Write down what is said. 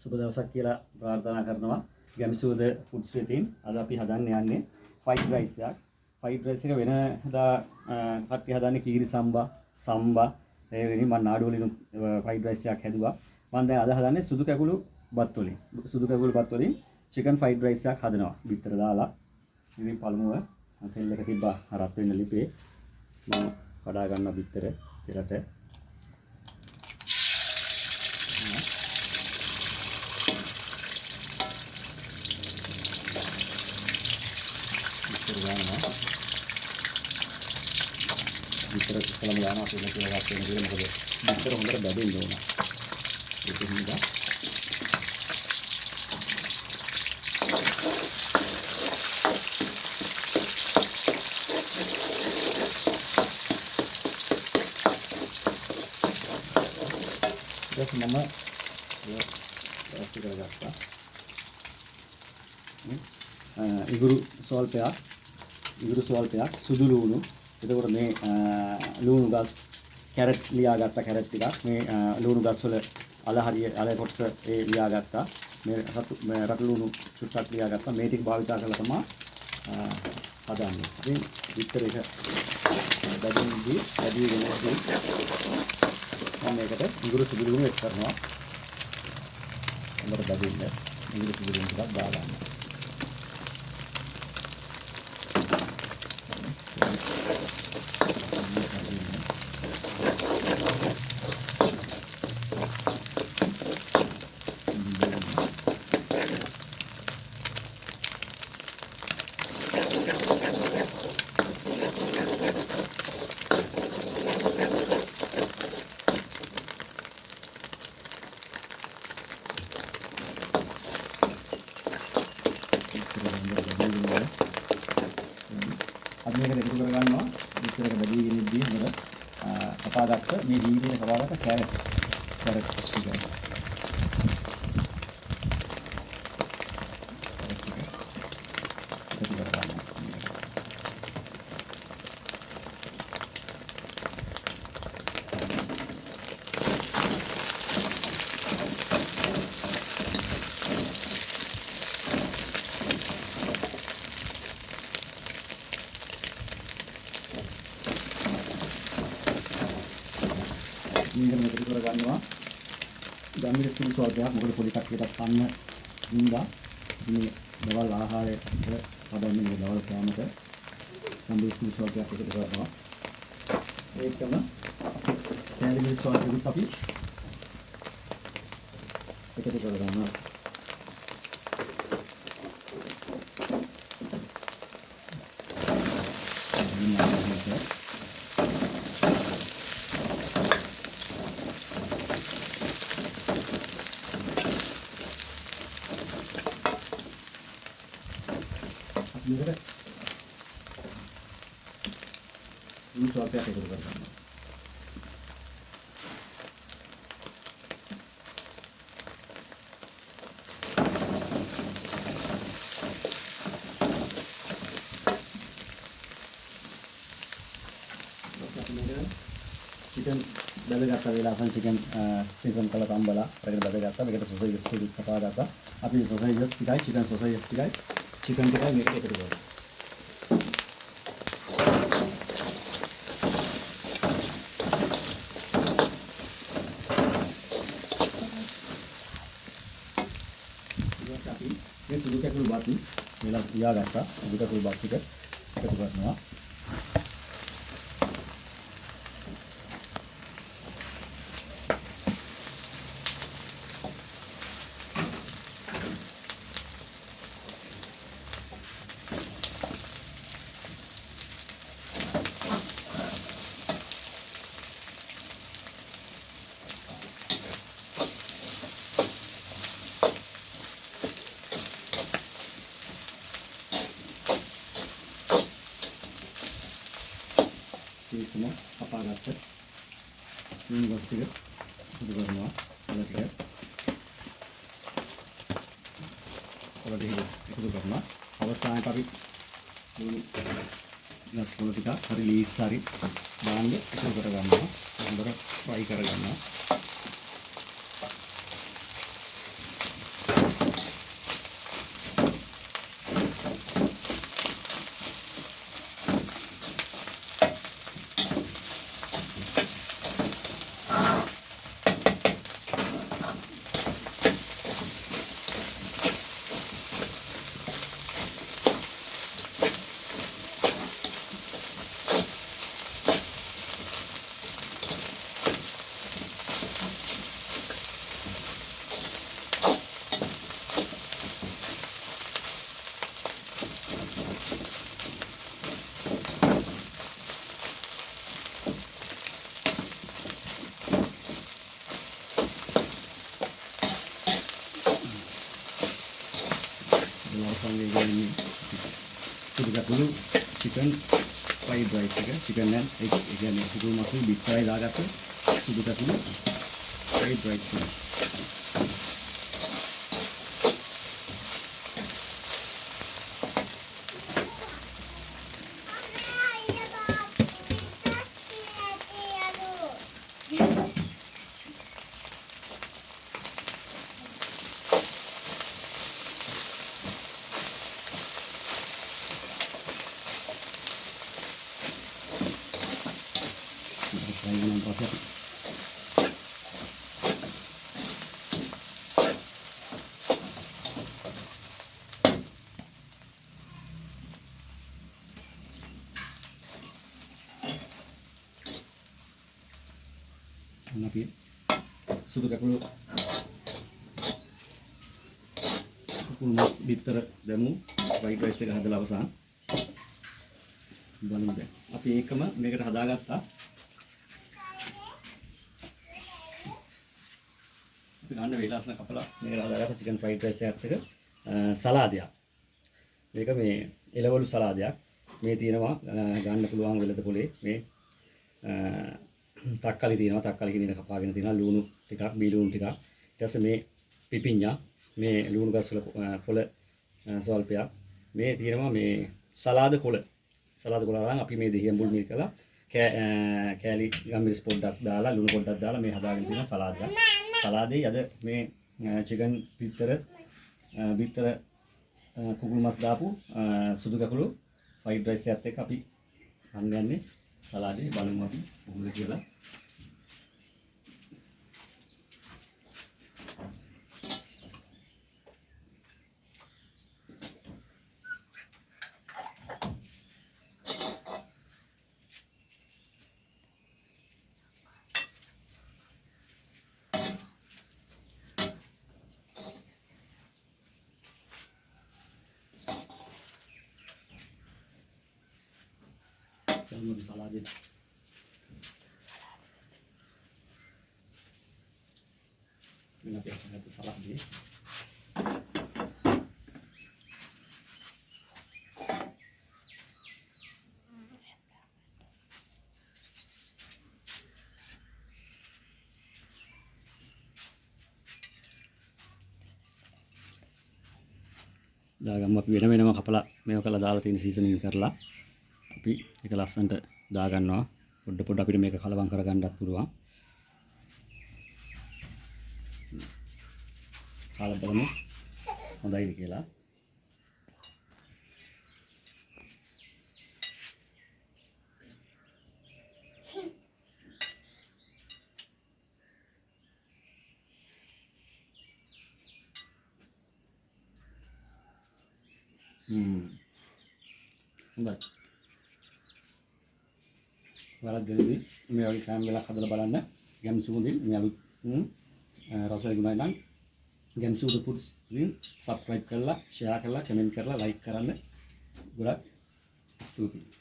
සුබ දවසක් කියලා ප්‍රාර්ථනා කරනවා. ගැමිසූද ෆුඩ්ස් වෙතින් අද අපි හදන්න යන්නේ ෆ්‍රයිඩ් රයිස් එකක්. ෆ්‍රයිඩ් රයිස් එක වෙනදා කට්ටිය හදන්නේ කීරි සම්බා ඒ වෙනින් මම නාඩු වලින් ෆ්‍රයිඩ් රයිස් එකක් හැදුවා. මම දැන් අද හදන්නේ සුදු කැකුළු බත් වලින් චිකන් ෆ්‍රයිඩ් රයිස් එකක් හදනවා. බිත්තර දාලා ඉතින් පළමුව තෙල් එක තිබ්බා රත් වෙන්න ලිපේ. මම කඩා ගන්නවා බිත්තර පෙරට. බිත්තර ඉස්සලම දානවා කියලා කියලා ගන්න කියලා මොකද බිත්තර හොඳට බැදෙන්න ඕන. ඒක හින්දා දැන් මම ඒක කරගත්තා. ඉගුරු සෝල්පයක් සුදු ලුණු. එතකොට මේ ලුණු ගස් කැරට් ලියාගත්ත කැරට් ටිකක් මේ ලුණු ගස් වල අල කොටස ඒ ලියාගත්තා. මේ රතු ලුණු චුට්ටක් ලියාගත්තා. මේ ටික භාවිතා කරලා තමයි හදන්නේ. ඉතින් විතර එක බැදෙන්නේ වැඩිගෙන මම මේකට ඉඟුරු සුදු ලුණු එක් කරනවා. හොඳට බැදෙන්න ඉඟුරු සුදු ලුණු ටිකක් දාගන්න. අපි මේක දෙකතු කර ගන්නවා. විතර එක බැදීගෙන ඉද්දී හොඳට කපාගත්ත මේ දීපේ කපාගත්ත කැරට් ටික. මේක මෙතන කර ගන්නවා. ගම්මිර සුළු සෝල්පයක් මොකද පොඩි කට්ටියට කන්න හින්දා මේ දවල් ආහාරයට හදන්නේ මේ දවල් කෑමට ගම්මිර සුළු සෝල්පයක් එකතු කරනවා. ඒකම කැලරි සෝල්පෙත් අපි එකතු කර ගන්නවා. මේකට උණු සෝල්පයක් එකතු කරගන්නවා. චිකන් බැදගත්ත වෙලාවසන් චිකන් සීසන් කරලා තම්බලා අරගෙන බැදගත්තා. මේකට සොසේජස් ටික කපා ගත්තා. අපි සොසේජස් ටිකයි චිකන් සොසේජස් ටිකයි චිකන් ටිකයි මේකට එකතු කරනවා. අපි මේ සුදු කැකුළු බත් මෙලා තියාගත්තා. සුදු කැකුළු බත් ටික එකතු කරනවා. ඒකම කපාගත්ත මේ ගස් ටික එකතු කරනවා. එකතු කරනවා. අවසානයේ අපි ගස් වල ටික හරි ලීස් හරි දාන්න එකතු කර ගන්නවා. හොඳට ෆ්‍රයි කර ගන්නවා. සංවේගයෙන් සුදු කකුළු chicken fried rice එක chicken and egg ඒ කියන්නේ සුදු මසුරු බිත්තරයි දාගත්ත සුදු කකුළු fried rice එක. Sayang pasir. Nabi sudah kakulu mas bitter demu fried rice එක හදලා අවසන් බලමු දැන් අපි ඒකම මේකට හදාගත්තා. අපි ගන්න වේලාසන කපලා මේකට හදාගත්ත chicken fried rice එකත් එක සලාදයක්. මේක මේ එළවලු සලාදයක්. මේ තියෙනවා ගන්න පුළුවන් වෙලද පොලේ මේ තක්කාලි තියෙනවා. තක්කාලි කිනින කපාගෙන තියෙනවා. ලුණු ටිකක් බීලුණු ටිකක්. ඊට පස්සේ මේ පිපිඤ්ඤා මේ ලුණු ගස් වල පොළ සල්පයක්. මේ තියෙනවා මේ සලාද කොළ. සලාද කොළ අරන් අපි මේ දෙහියන් බුල් මිල් කරලා කෑලි ගම්මිරිස් පොඩ්ඩක් දාලා ලුණු පොඩ්ඩක් දාලා මේ හදාගෙන තියෙන සලාදයක්. සලාදේ අද මේ chicken බිත්තර කුකුළු මස් දාපු සුදු කකුළු fried rice එකත් එක්ක අපි ගන්න යන්නේ සලාදේ බලමු අපි කොහොමද කියලා. Ini saladin. Ini nanti akan ada salad ni. Dah gambar video nama kapala, memang kalau dalam ini seasoning කරලා අපි ඒක ලස්සනට දා ගන්නවා. පොඩ අපිට මේක කලවම් කරගන්නත් පුළුවන්. කාලා බලමු හොඳයිද කියලා. හොඳයි. වලක් දෙලි මේ වගේ කෑම වෙලක් හදලා බලන්න. ගැම්සුමුදින් මේ අලුත් රසය ගුණයි නම් ගැම්සුදු ෆුඩ්ස් ඉතින් subscribe කරලා share කරලා comment කරලා like කරන්න. ගොඩක් ස්තුතියි.